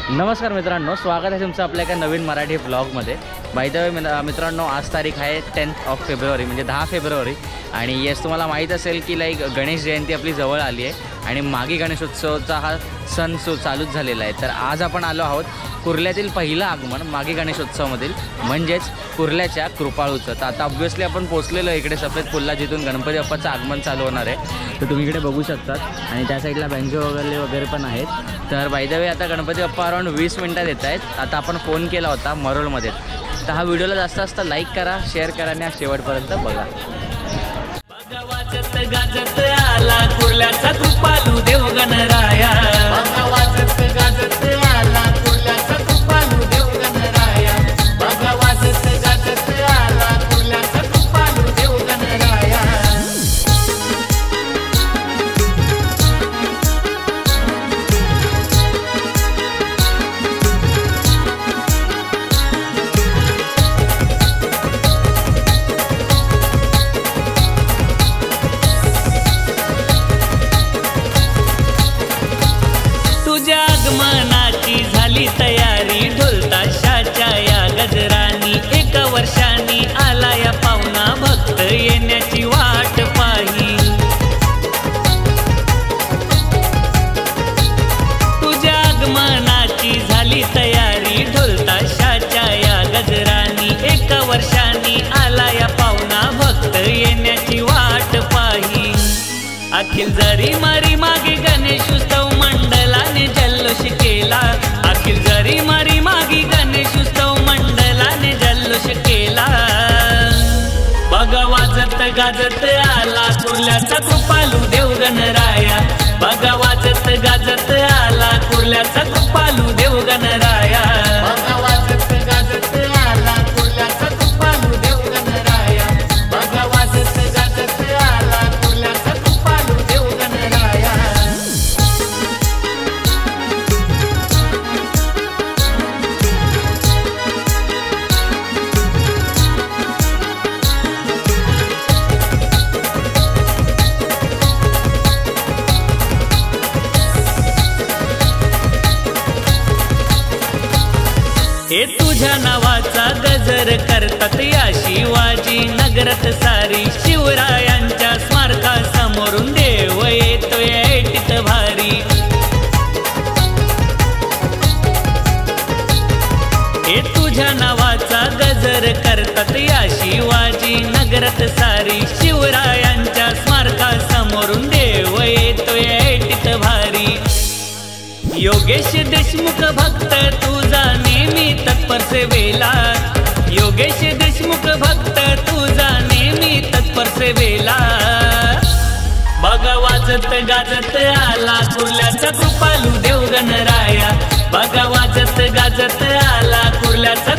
नमस्कार मित्रांनो, स्वागत आहे तुमचं आपल्या एका नवीन मराठी ब्लॉगमध्ये। बाय द वे मित्रांनो, आज तारीख आहे 10 फेब्रुवारी म्हणजे 10 फेब्रुवारी आणि येस तुम्हाला माहीत असेल की गणेश जयंती आपली जवळ आली आहे आणि मागी गणेशोत्सवचा हा सण चालूच झालेला आहे। तर आज आपण आलो आहोत कुर्ल्यातील पहिलं आगमन मागी गणेशोत्सवामधील म्हणजेच कुर्ल्याच्या कृपाळूचं। तर आता ऑब्व्हियसली आपण पोहोचलेलो इकडे सफेद पुल्ला, जिथून गणपती बाप्पाचं आगमन चालू होणार आहे। तर तुम्ही इकडे बघू शकतात आणि त्या साईडला बँजो वगैरे पण आहेत। तर बाय द वे आता गणपती बाप्पा अराउंड 20 मिनिटात येत आहेत। आता आपण फोन केला होता मरोळमध्ये। तर हा व्हिडिओला जास्त लाईक करा, शेअर करा आणि शेवटपर्यंत बघा। वाजत गाजत आला कुर्ल्याचा कृपालू देव गणराया, वाजत गाजत आला कुर्ल्याचा कृपालू देव गणराया, वाजत गाजत आला कुर्ल्याचा कृपालू देव गणराया। तुझ्या आगमनाची झाली तयारी, ढोल ताशाच्या या गजरानी, एका वर्षानी आला या पाहुणा, भक्त येण्याची वाट पाही। तुझ्या आगमनाची झाली तयारी, ढोल ताशाच्या या गजरानी, एका वर्षानी आला या पाहुणा, भक्त येण्याची वाट पाही। अखिल जरी मारी मागे गणेशोत्सव मंडळाने जल्लोष केला, अखिल जरी मारी मागी गणेशोत्सव मंडळाने जल्लोष केला। बघा वाजत गाजत आला कुर्ल्याचा कृपालू देव गणराया, बघा वाजत गाजत आला कुर्ल्याचा कृपालू देव गणराया, बघा वाजत गाजत आला कुर्ल्याचा कृपालू देव गणराया, बघा वाजत गाजत आला कुर्ल्याचा कृपालू देव गणराया। हे तुझ्या नावाचा गजर करतात या शिवाजी नगरात सारी, शिवरायांच्या स्मारकासमोरून देव येतोय ऐटीत भारी। हे तुझ्या नावाचा गजर करतात या शिवाजी नगरात सारी, शिवरायांच्या स्मारकासमोरून देव येतोय ऐटीत भारी। योगेश देशमुख भक्त तुझा नेहमी तत्पर सेवेला, योगेश देशमुख भक्त तुझा नेहमी तत्पर सेवेला। बघा वाजत गाजत आला कुर्ल्याचा कृपालू देव गणराया, बघा वाजत गाजत आला कुर्ल्याचा